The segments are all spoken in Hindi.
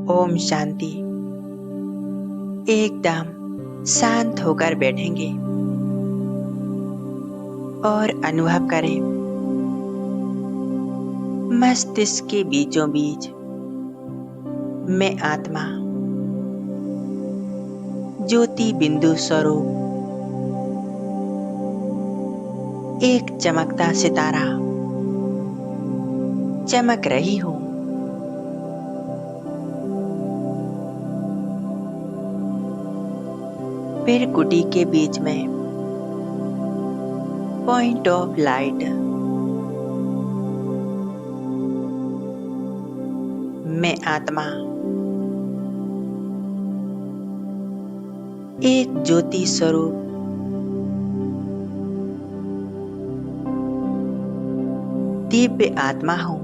ओम शांति। एकदम शांत होकर बैठेंगे और अनुभव करें मस्तिष्क के बीचों बीच मैं आत्मा ज्योति बिंदु स्वरूप एक चमकता सितारा चमक रही हूँ। फिर कुटी के बीच में पॉइंट ऑफ लाइट मैं आत्मा एक ज्योति स्वरूप दिव्य आत्मा हूँ।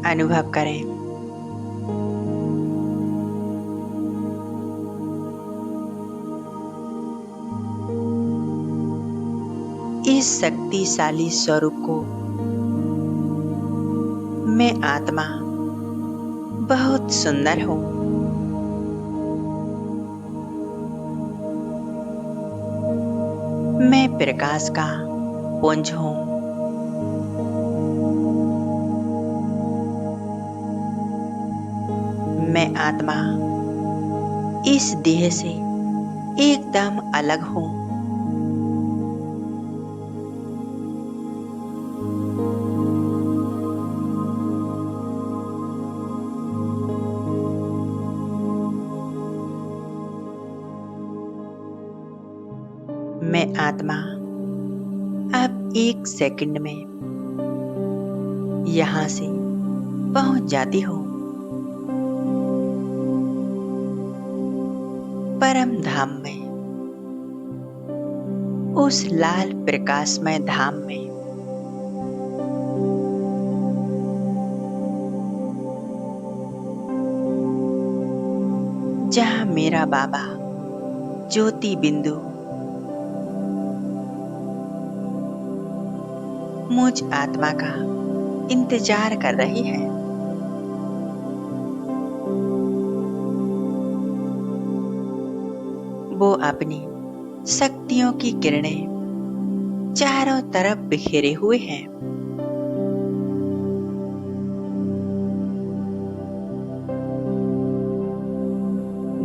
अनुभव करें इस शक्तिशाली स्वरूप को मैं आत्मा बहुत सुंदर हूँ। मैं प्रकाश का पुंज हूँ। मैं आत्मा इस देह से एकदम अलग हूँ। मैं आत्मा अब एक सेकंड में यहाँ से पहुँच जाती हूँ परम धाम में, उस लाल प्रकाशमय धाम में। जहाँ मेरा बाबा ज्योति बिंदु मुझ आत्मा का इंतजार कर रही है। वो अपनी शक्तियों की किरणें चारों तरफ बिखेरे हुए हैं।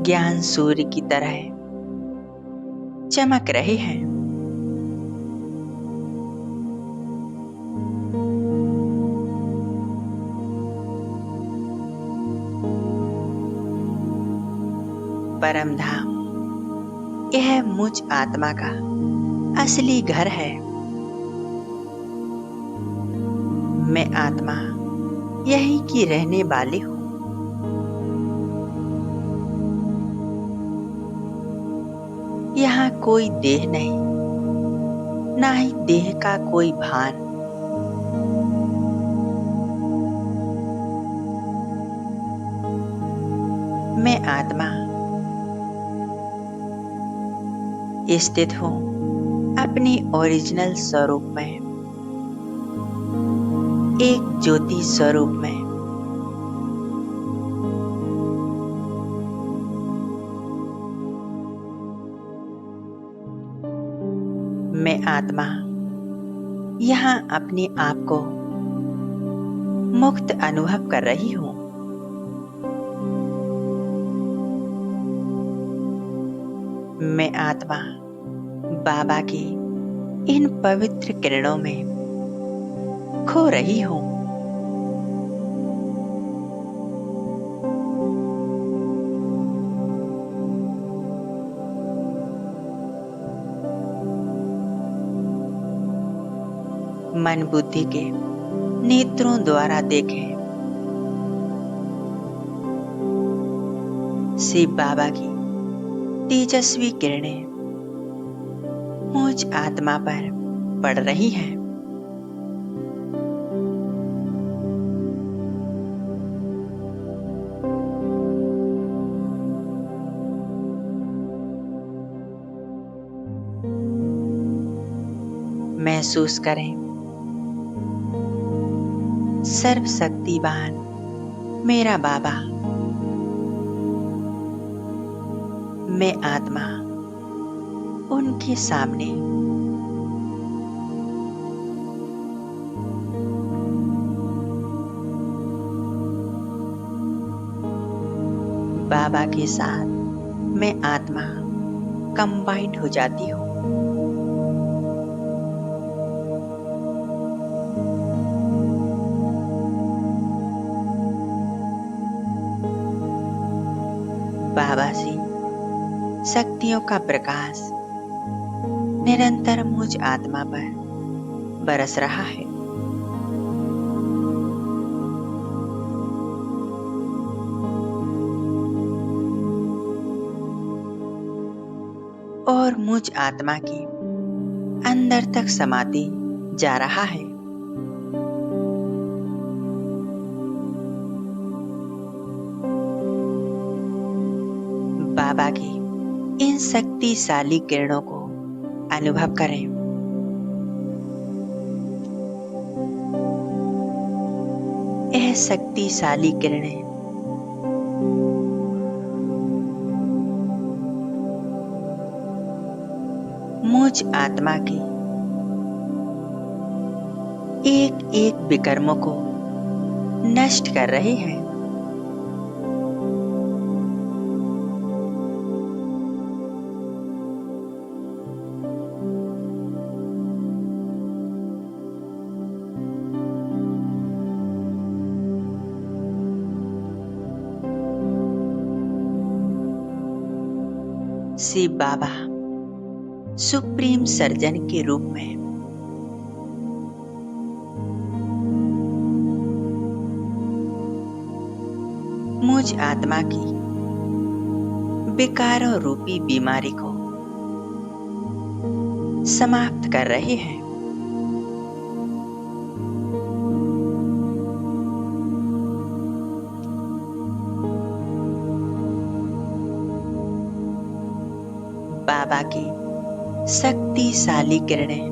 ज्ञान सूर्य की तरह चमक रहे हैं। परम धाम यह मुझ आत्मा का असली घर है। मैं आत्मा यहीं की रहने वाली हूँ। यहाँ कोई देह नहीं, ना ही देह का कोई भान। मैं आत्मा स्थित हूँ अपनी ओरिजिनल स्वरूप में, एक ज्योति स्वरूप में। मैं आत्मा यहाँ अपने आप को मुक्त अनुभव कर रही हूँ। मैं आत्मा बाबा की इन पवित्र किरणों में खो रही हूँ। मन बुद्धि के नेत्रों द्वारा देखें शिव बाबा की तेजस्वी किरणें मुझ आत्मा पर पड़ रही हैं। महसूस करें, सर्वशक्तिवान मेरा बाबा, मैं आत्मा उनके सामने बाबा के साथ मैं आत्मा कंबाइंड हो जाती हूँ। बाबा से शक्तियों का प्रकाश निरंतर मुझ आत्मा पर बरस रहा है। और मुझ आत्मा के अंदर तक समाते जा रहा है। बाबा की इन शक्तिशाली किरणों को अनुभव करें। यह शक्तिशाली किरणें मुझ आत्मा के एक एक विकर्मों को नष्ट कर रही हैं। शिव बाबा सुप्रीम सर्जन के रूप में मुझ आत्मा की विकारों रूपी बीमारी को समाप्त कर रहे हैं। बाबा की शक्तिशाली किरणें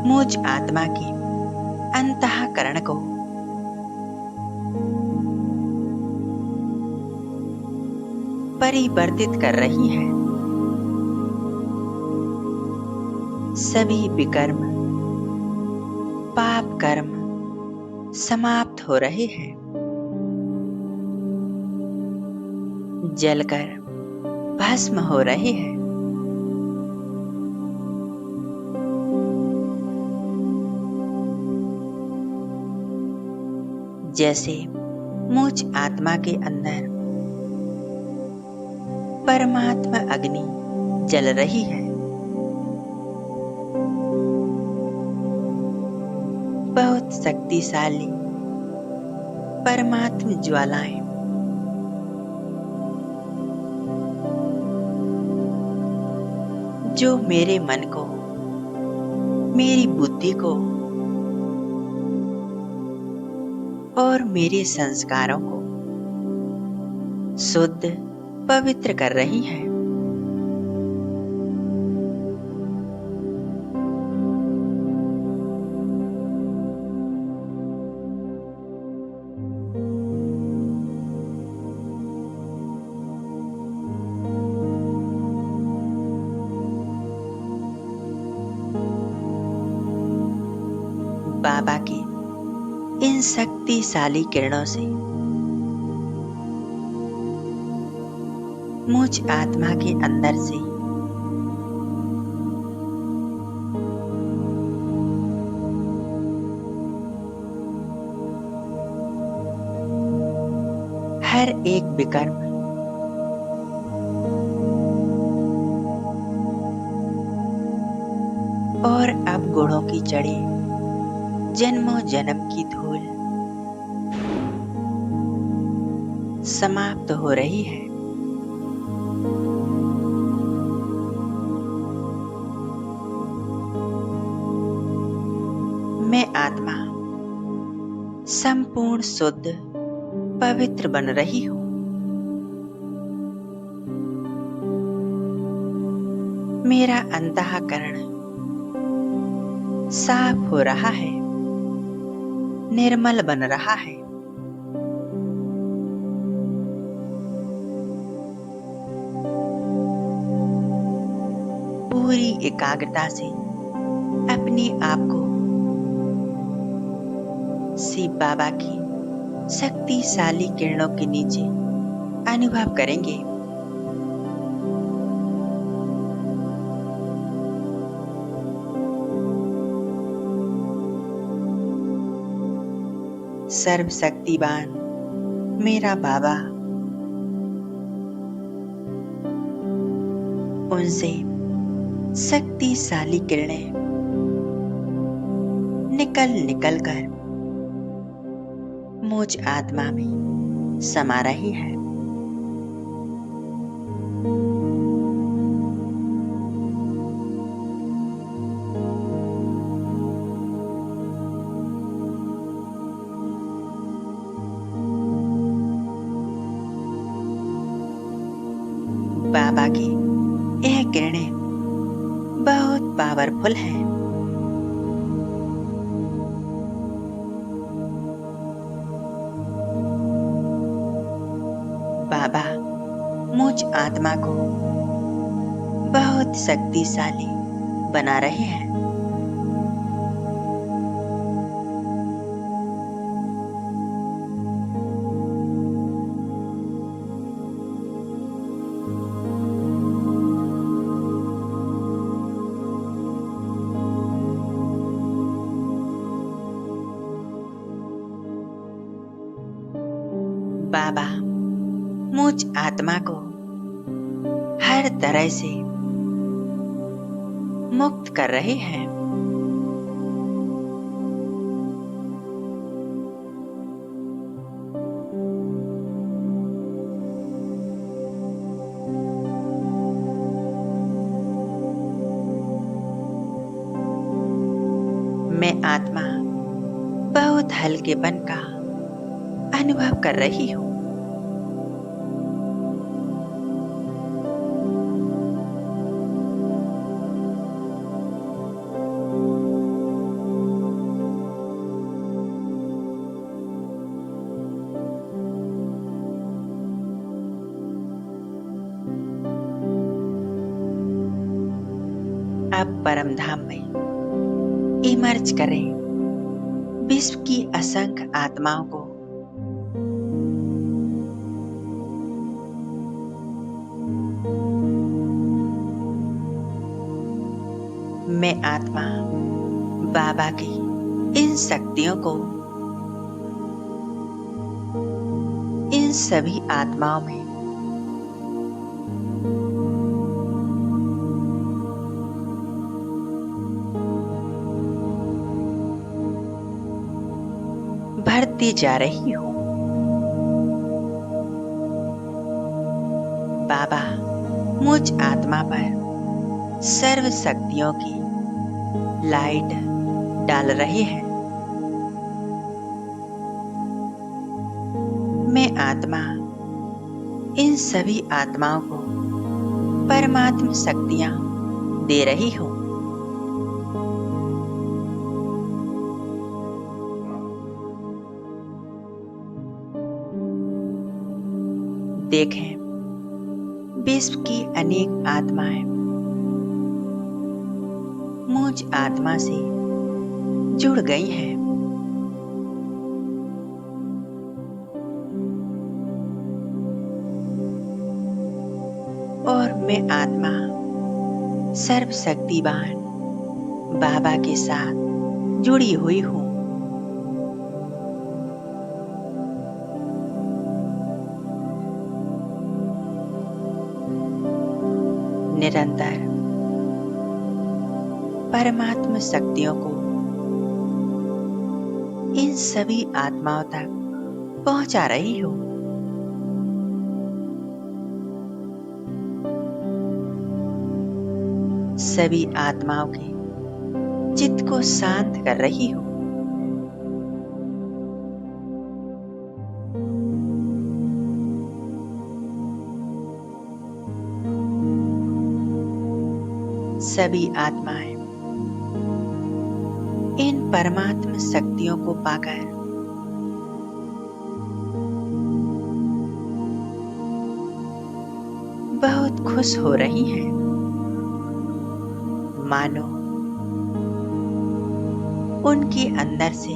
मुझ आत्मा की अंतःकरण को परिवर्तित कर रही है। सभी विकर्म पाप कर्म समाप्त हो रहे हैं, जलकर भस्म हो रहे हैं। जैसे मुझ आत्मा के अंदर परमात्मा अग्नि जल रही है, बहुत शक्तिशाली परमात्म ज्वालाएं जो मेरे मन को, मेरी बुद्धि को और मेरे संस्कारों को शुद्ध पवित्र कर रही है। बाबा की इन शक्तिशाली किरणों से मुझ आत्मा के अंदर से हर एक विकर्म और अवगुणों की जड़ें, जन्मों जन्म की धूल समाप्त हो रही है। मैं आत्मा संपूर्ण शुद्ध पवित्र बन रही हूँ। मेरा अंतःकरण साफ हो रहा है, निर्मल बन रहा है। पूरी एकाग्रता से अपने आप को शिव बाबा की शक्तिशाली किरणों के नीचे अनुभव करेंगे। सर्वशक्तिवान मेरा बाबा उनसे शक्तिशाली किरणें निकल निकल कर मुझ आत्मा में समा रही है। बाबा की यह किरणें बहुत पावरफुल हैं। बाबा मुझ आत्मा को बहुत शक्तिशाली बना रहे हैं। बाबा मुझ आत्मा को हर तरह से मुक्त कर रहे हैं। मैं आत्मा बहुत हल्केपन का अनुभव कर रही हूँ। अब परम धाम में इमर्ज करें विश्व की असंख्य आत्माओं को। मैं आत्मा बाबा की इन शक्तियों को इन सभी आत्माओं में भरती जा रही हूँ। बाबा मुझ आत्मा पर सर्व शक्तियों की लाइट डाल रहे हैं। मैं आत्मा इन सभी आत्माओं को परमात्म शक्तियां दे रही हूँ। देखें विश्व की अनेक आत्माएं मुझ आत्मा से जुड़ गई हैं। और मैं आत्मा सर्वशक्तिवान बाबा के साथ जुड़ी हुई हूँ। निरंतर परमात्म शक्तियों को इन सभी आत्माओं तक पहुंचा रही हूँ। सभी आत्माओं के चित्त को शांत कर रही हूँ। सभी आत्माएं इन परमात्म शक्तियों को पाकर बहुत खुश हो रही हैं। मानो उनके अंदर से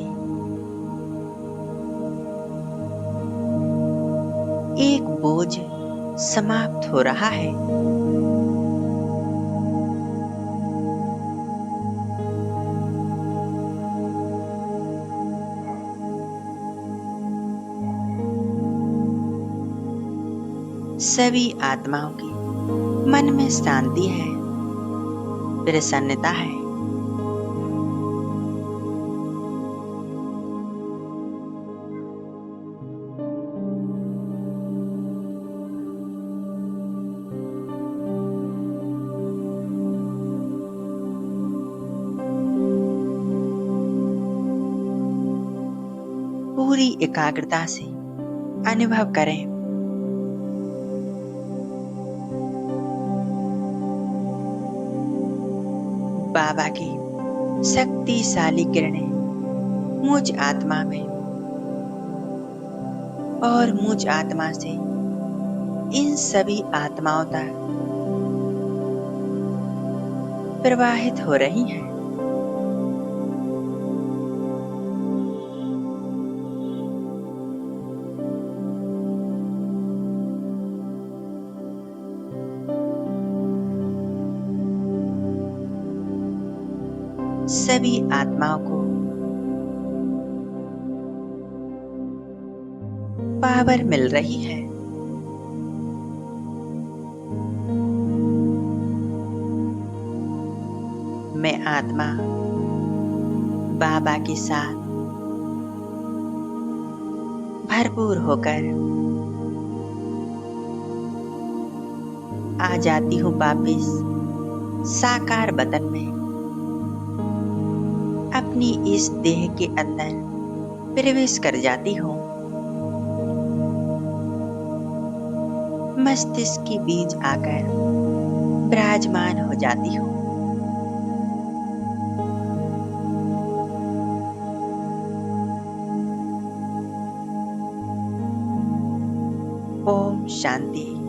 एक बोझ समाप्त हो रहा है। सभी आत्माओं की मन में शांति है, प्रसन्नता है। पूरी एकाग्रता से अनुभव करें। बाबा की शक्तिशाली किरणें मुझ आत्मा में और मुझ आत्मा से इन सभी आत्माओं तक प्रवाहित हो रही हैं। सभी आत्माओं को पावर मिल रही है। मैं आत्मा बाबा के साथ भरपूर होकर आ जाती हूँ वापिस साकार बदन में। अपनी इस देह के अंदर प्रवेश कर जाती हूँ। मस्तिष्क के बीच आकर विराजमान हो जाती हूँ। ओम शांति।